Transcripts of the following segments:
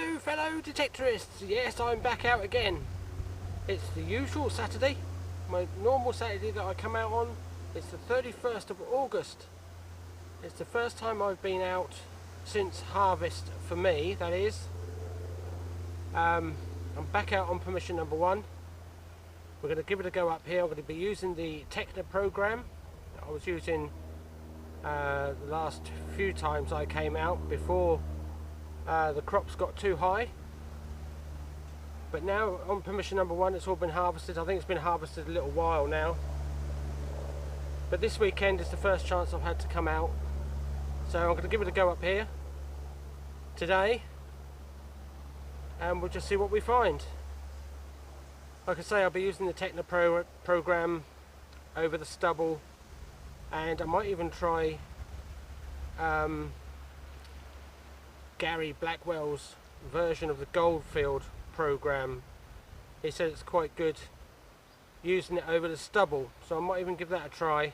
Hello fellow detectorists, yes I'm back out again. It's the usual Saturday, my normal Saturday that I come out on. It's the 31st of August. It's the first time I've been out since harvest for me, that is. I'm back out on permission number 1. We're going to give it a go up here. I'm going to be using the Techno program that I was using the last few times I came out before the crops got too high. But now on permission number 1 it's all been harvested. I think it's been harvested a little while now. But this weekend is the first chance I've had to come out. So I'm going to give it a go up here today and we'll just see what we find. Like I say, I'll be using the Techno program over the stubble, and I might even try Gary Blackwell's version of the Goldfield program. He said it's quite good using it over the stubble, so I might even give that a try.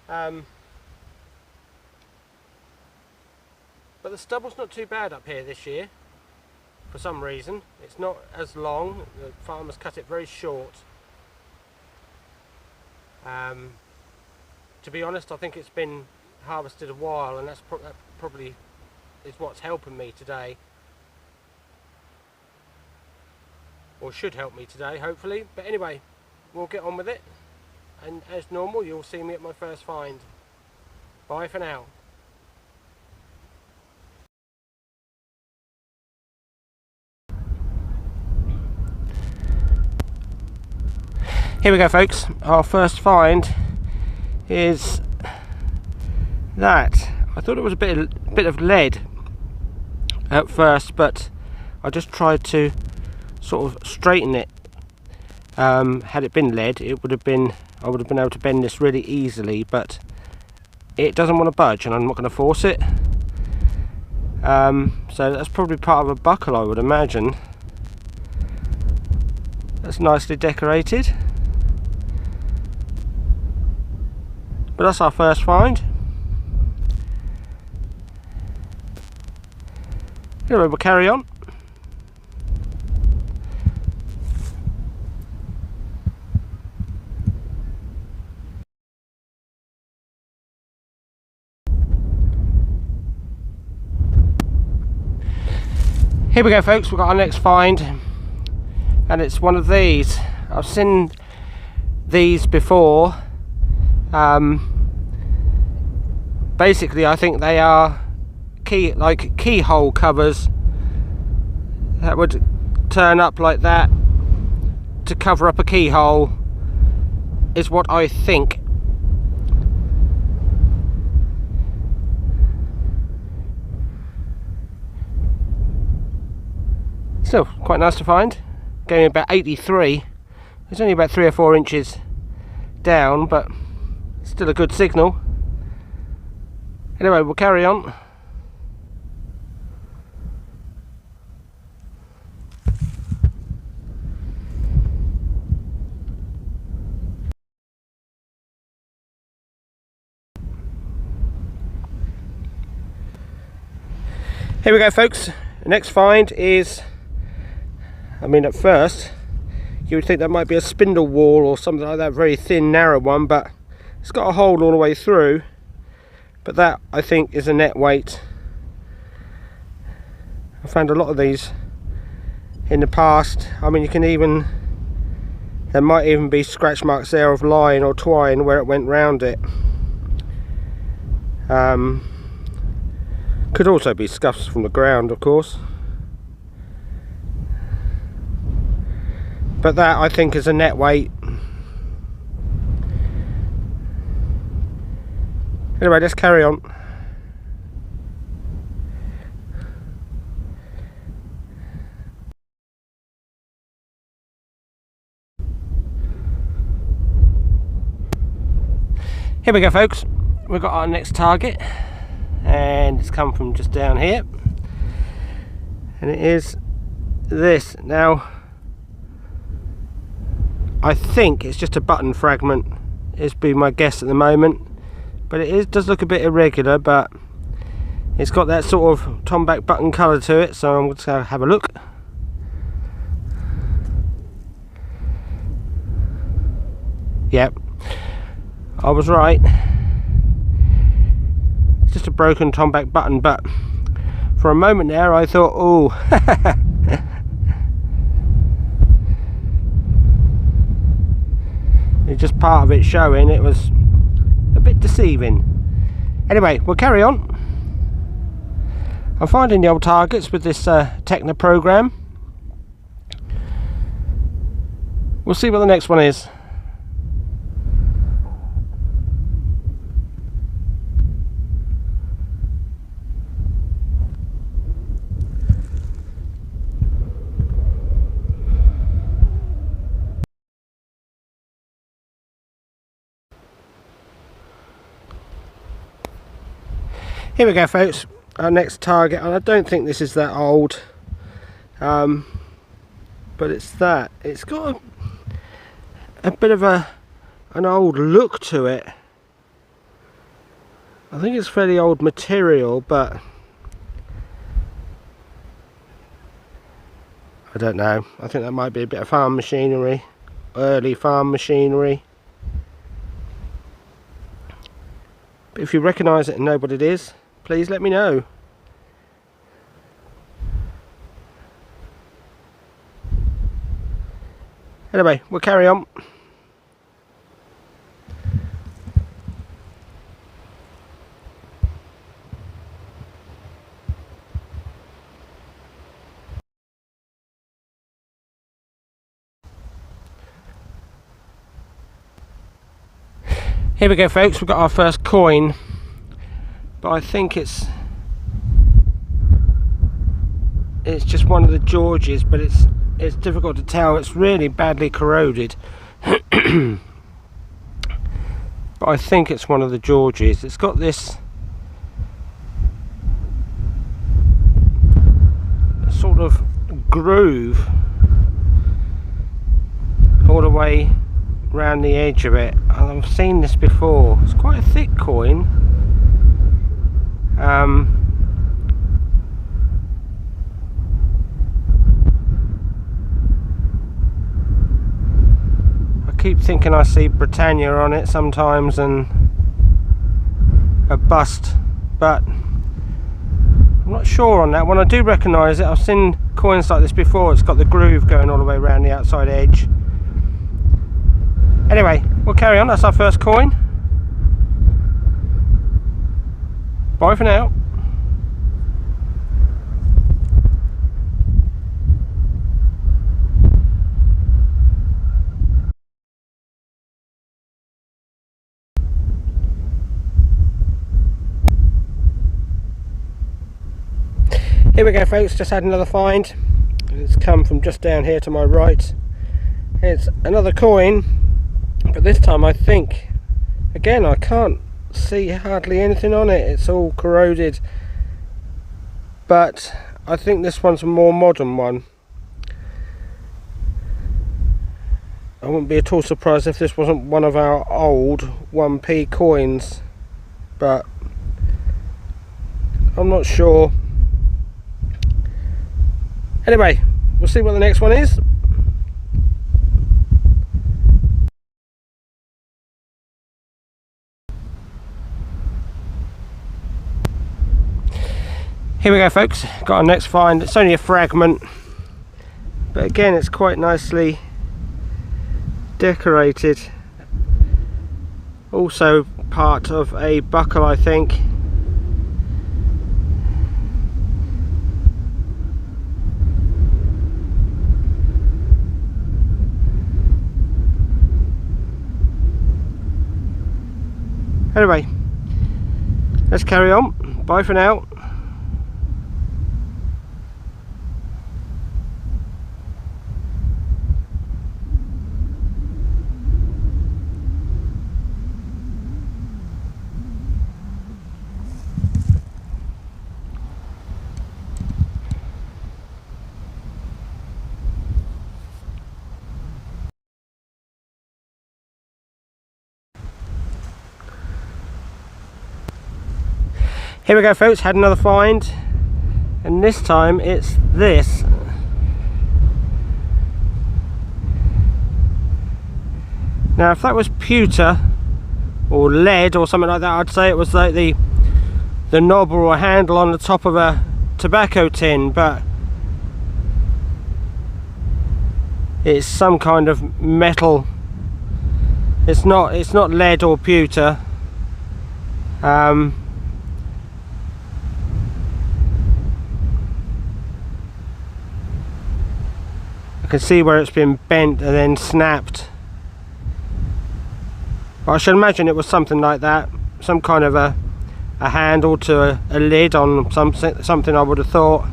But the stubble's not too bad up here this year for some reason. It's not as long, the farmers cut it very short. To be honest, I think it's been harvested a while, and that probably is what's helping me today, or should help me today hopefully. But anyway, we'll get on with it, and as normal you'll see me at my first find. Bye for now. Here we go folks, our first find is that. I thought it was a bit of lead at first, but I just tried to sort of straighten it. Had it been lead, I would have been able to bend this really easily, but it doesn't want to budge, and I'm not going to force it. So that's probably part of a buckle, I would imagine. That's nicely decorated. But that's our first find. Anyway, we'll carry on. Here we go folks, we've got our next find, and it's one of these. I've seen these before. Basically I think they are keyhole covers that would turn up like that to cover up a keyhole, is what I think. Still quite nice to find. Going about 83. It's only about 3 or 4 inches down, but still a good signal. Anyway, we'll carry on. Here we go folks, the next find is, at first you would think that might be a spindle whorl or something like that, very thin narrow one, but it's got a hole all the way through. But that I think is a net weight. I found a lot of these in the past. You can even, there might even be scratch marks there of line or twine where it went round it. Could also be scuffs from the ground, of course. But that I think is a net weight. Anyway, let's carry on. Here we go folks, we've got our next target, and it's come from just down here, and it is this. Now I think it's just a button fragment, is be my guess at the moment, but does look a bit irregular, but It's got that sort of tomback button colour to it, so I'm just going to have a look. Yep, I was right. It's just a broken tomback button, but for a moment there I thought, oh, it's just part of it showing. It was a bit deceiving. Anyway, we'll carry on. I'm finding the old targets with this Techno program. We'll see what the next one is. Here we go, folks, our next target, and I don't think this is that old, but it's that. It's got a bit of an old look to it. I think it's fairly old material, but I don't know. I think that might be a bit of farm machinery, early farm machinery. But if you recognise it and know what it is, please let me know. Anyway, we'll carry on. Here we go, folks, we've got our first coin, but I think it's just one of the Georges, but it's difficult to tell. It's really badly corroded. But I think it's one of the Georges. It's got this sort of groove all the way round the edge of it. I've seen this before. It's quite a thick coin. I keep thinking I see Britannia on it sometimes and a bust, but I'm not sure on that one. I do recognise it. I've seen coins like this before. It's got the groove going all the way around the outside edge. Anyway, we'll carry on. That's our first coin. Bye for now. Here we go, folks, just had another find. It's come from just down here to my right. It's another coin, but this time I think, again, I can't see hardly anything on it. It's all corroded, but I think this one's a more modern one. I wouldn't be at all surprised if this wasn't one of our old 1p coins, but I'm not sure. Anyway, we'll see what the next one is. Here we go, folks, got our next find. It's only a fragment, but again it's quite nicely decorated. Also part of a buckle, I think. Anyway, let's carry on. Bye for now. Here we go folks, had another find, and this time it's this. Now if that was pewter or lead or something like that, I'd say it was like the knob or a handle on the top of a tobacco tin, but it's some kind of metal. It's not lead or pewter. I can see where it's been bent and then snapped. But I should imagine it was something like that, some kind of a handle to a lid on something I would have thought.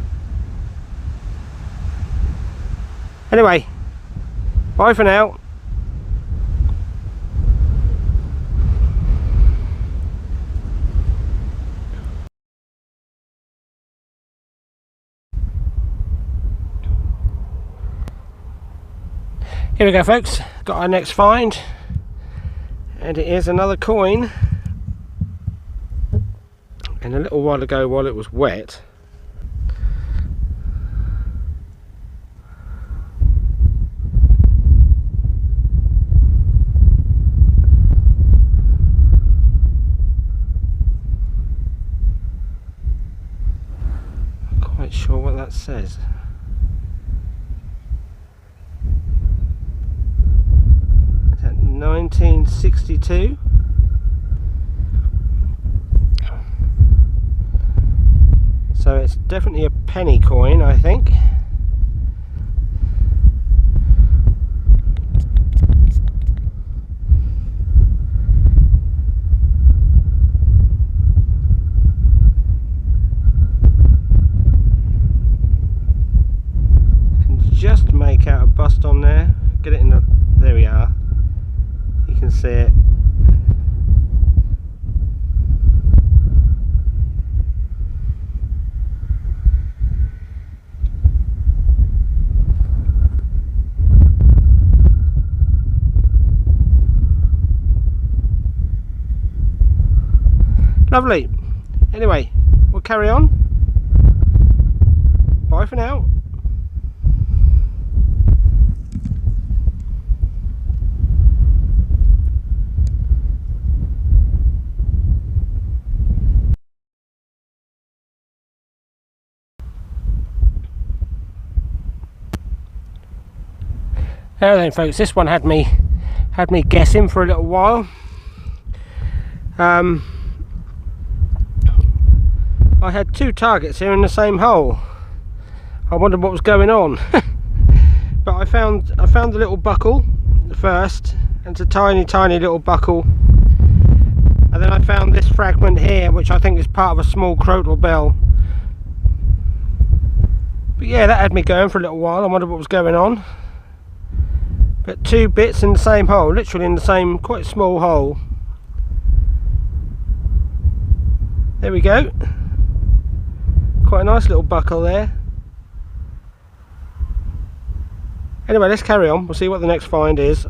Anyway, bye for now. Here we go folks, got our next find, and it is another coin. And a little while ago, while it was wet, I'm not quite sure what that says. Is that 1962? So it's definitely a penny coin, I think. Can just make out a bust on there. Get it in the, there we are. You can see it. Lovely. Anyway, we'll carry on. Bye for now. Now then folks, this one had me guessing for a little while. I had two targets here in the same hole. I wondered what was going on. But I found the little buckle first, and it's a tiny little buckle, and then I found this fragment here, which I think is part of a small crotal bell. But yeah, that had me going for a little while. I wondered what was going on. But two bits in the same hole, literally in the same quite small hole. There we go. Quite a nice little buckle there. Anyway, let's carry on. We'll see what the next find is.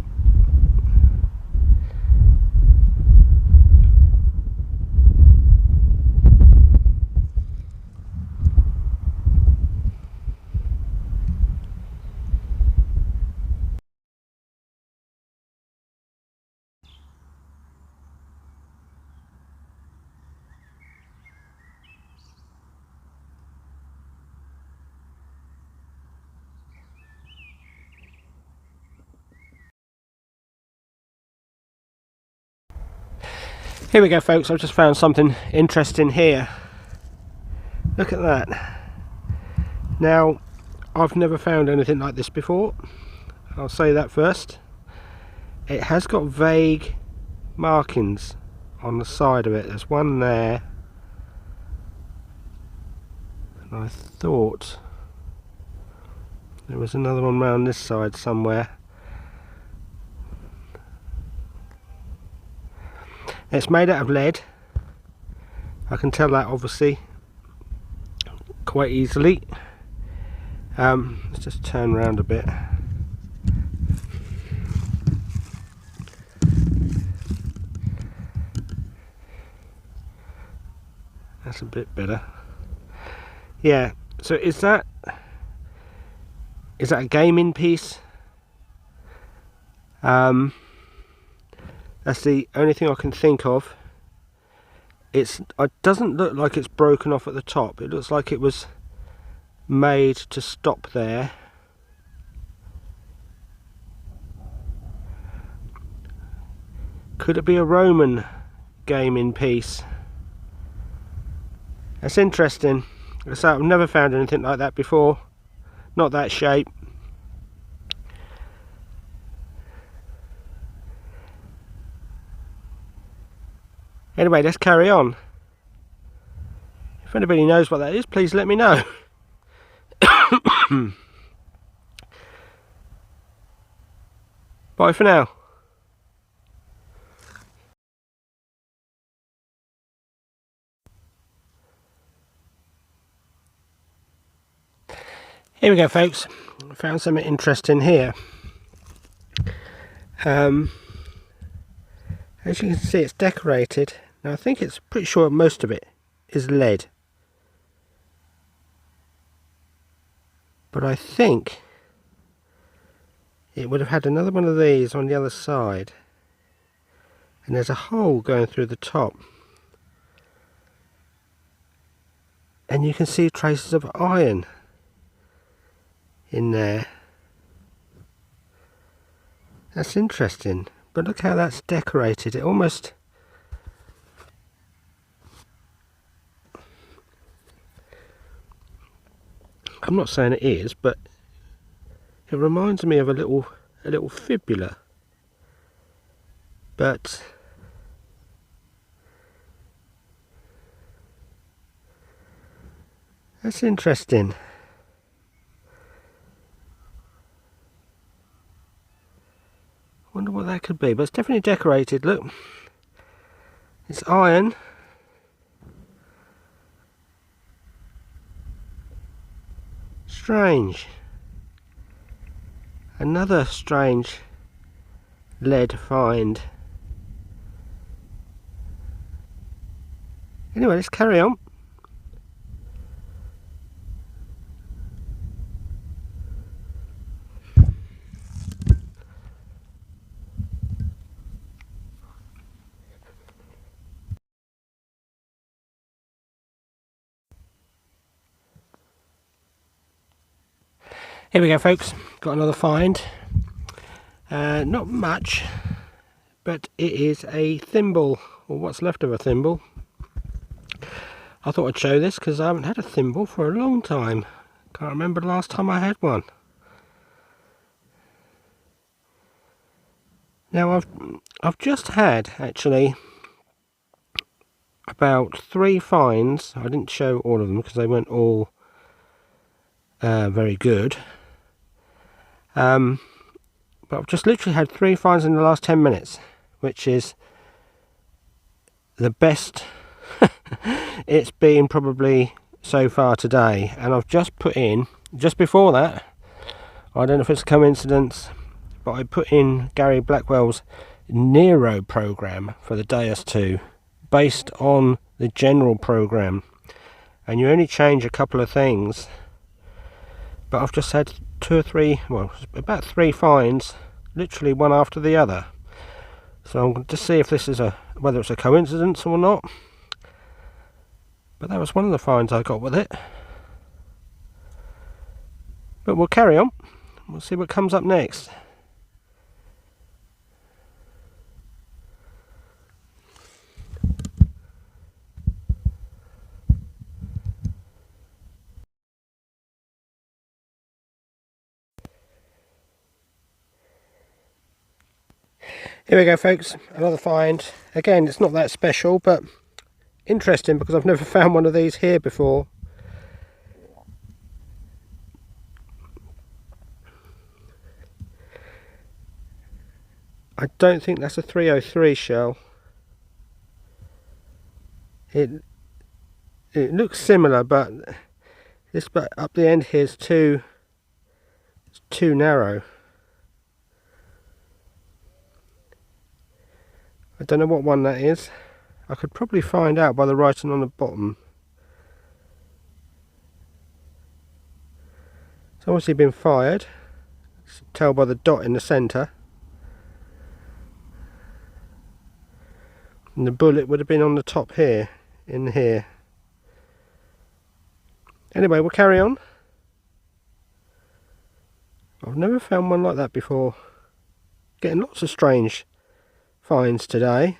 Here we go folks, I've just found something interesting here. Look at that. Now, I've never found anything like this before. I'll say that first. It has got vague markings on the side of it. There's one there. And I thought there was another one around this side somewhere. It's made out of lead. I can tell that obviously quite easily. Let's just turn around a bit. That's a bit better. Yeah, so is that a gaming piece? That's the only thing I can think of. It doesn't look like it's broken off at the top. It looks like it was made to stop there. Could it be a Roman gaming piece? That's interesting. So I've never found anything like that before. Not that shape. Anyway, let's carry on. If anybody knows what that is, please let me know. Bye for now. Here we go, folks. I found something interesting here. As you can see, it's decorated. Now I think it's pretty sure most of it is lead. But I think it would have had another one of these on the other side. And there's a hole going through the top. And you can see traces of iron in there. That's interesting. But look how that's decorated. It almost... I'm not saying it is, but it reminds me of a little fibula. But that's interesting. Wonder what that could be, but it's definitely decorated. Look, it's iron. Strange. Another strange lead find. Anyway, let's carry on. Here we go, folks. Got another find. Not much, but it is a thimble, or what's left of a thimble. I thought I'd show this because I haven't had a thimble for a long time. Can't remember the last time I had one. Now I've just had actually about 3 finds. I didn't show all of them because they weren't all very good. But I've just literally had 3 finds in the last 10 minutes, which is the best it's been probably so far today. And I've just put in, just before that, I don't know if it's a coincidence, but I put in Gary Blackwell's Nero program for the WS6 based on the general program, and you only change a couple of things. But I've just had 2 or 3, well, about 3 finds, literally one after the other. So I'm going to see if this is whether it's a coincidence or not. But that was one of the finds I got with it. But we'll carry on. We'll see what comes up next. Here we go, folks, another find. Again, it's not that special, but interesting because I've never found one of these here before. I don't think that's a 303 shell. It looks similar, but this bit up the end here is too narrow. I don't know what one that is. I could probably find out by the writing on the bottom. It's obviously been fired. You can tell by the dot in the centre. And the bullet would have been on the top here, in here. Anyway, we'll carry on. I've never found one like that before. Getting lots of strange finds today.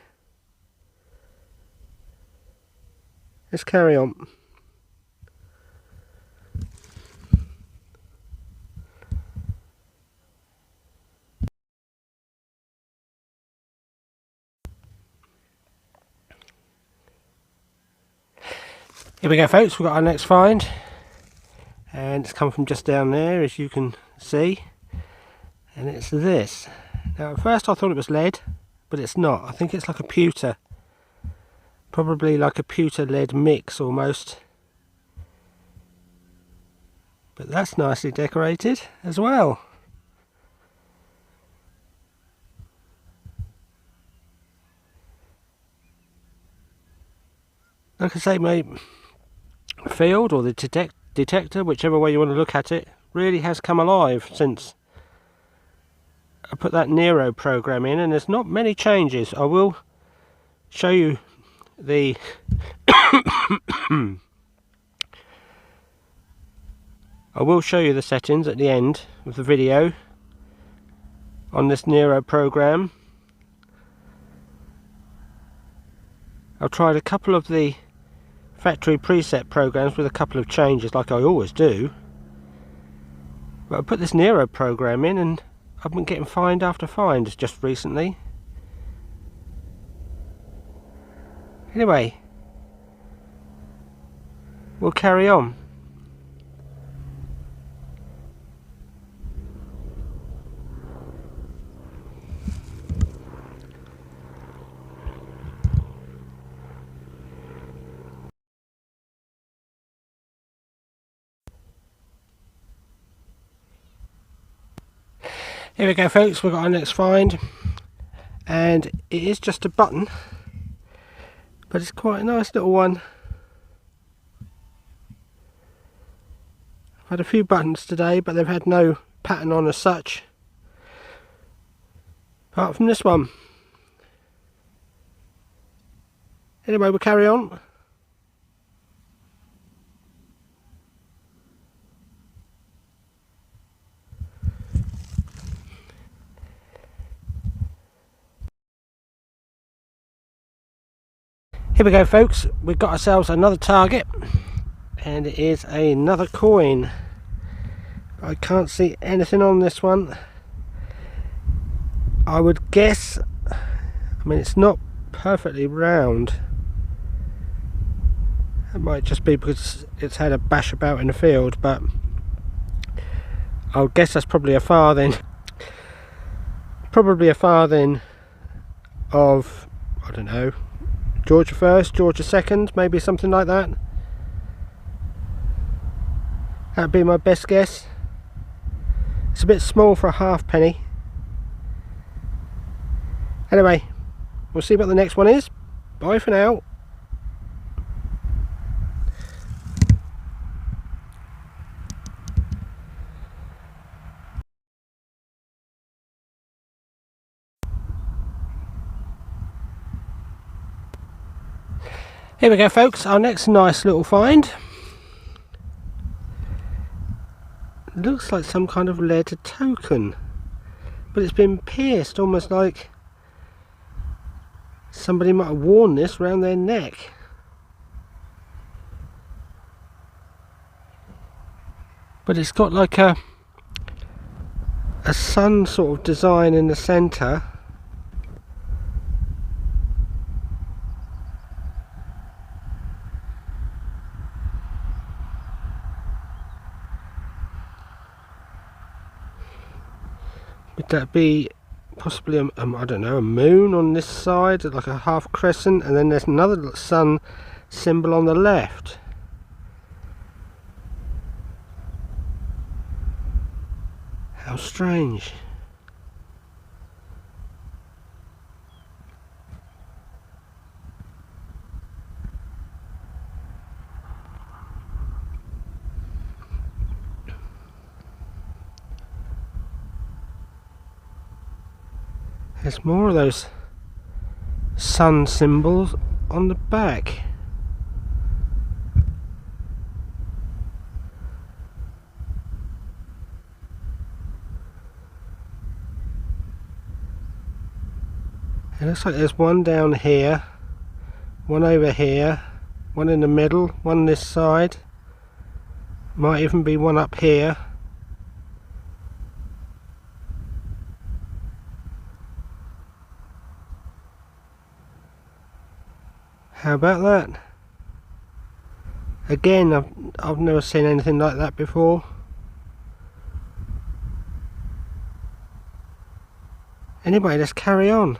Let's carry on. Here we go, folks, we've got our next find, and it's come from just down there, as you can see, and it's this. Now at first I thought it was lead, but it's not. I think it's like a pewter, probably like a pewter lead mix almost, but that's nicely decorated as well. Like I say, mate, field or the detector, whichever way you want to look at it, really has come alive since I put that Nero program in, and there's not many changes. I will show you the I will show you the settings at the end of the video on this Nero program. I've tried a couple of the factory preset programs with a couple of changes, like I always do, but I put this Nero program in and I've been getting find after find just recently. Anyway, we'll carry on. Here we go, folks, we've got our next find, and it is just a button, but it's quite a nice little one. I've had a few buttons today, but they've had no pattern on as such, apart from this one. Anyway, we'll carry on. Here we go, folks, we've got ourselves another target, and it is another coin. I can't see anything on this one. I would guess, I mean, it's not perfectly round. It might just be because it's had a bash about in the field, but I would guess that's probably a farthing. Probably a farthing of, I don't know, Georgia 1st, Georgia 2nd, maybe something like that. That'd be my best guess. It's a bit small for a halfpenny. Anyway, we'll see what the next one is. Bye for now. Here we go, folks, our next nice little find. It looks like some kind of lead token, but it's been pierced, almost like somebody might have worn this round their neck. But it's got like a sun sort of design in the centre. Would that be possibly I don't know, a moon on this side, like a half crescent, and then there's another sun symbol on the left? How strange. There's more of those sun symbols on the back. It looks like there's one down here, one over here, one in the middle, one this side. Might even be one up here. How about that? Again, I've never seen anything like that before. Anyway, let's carry on.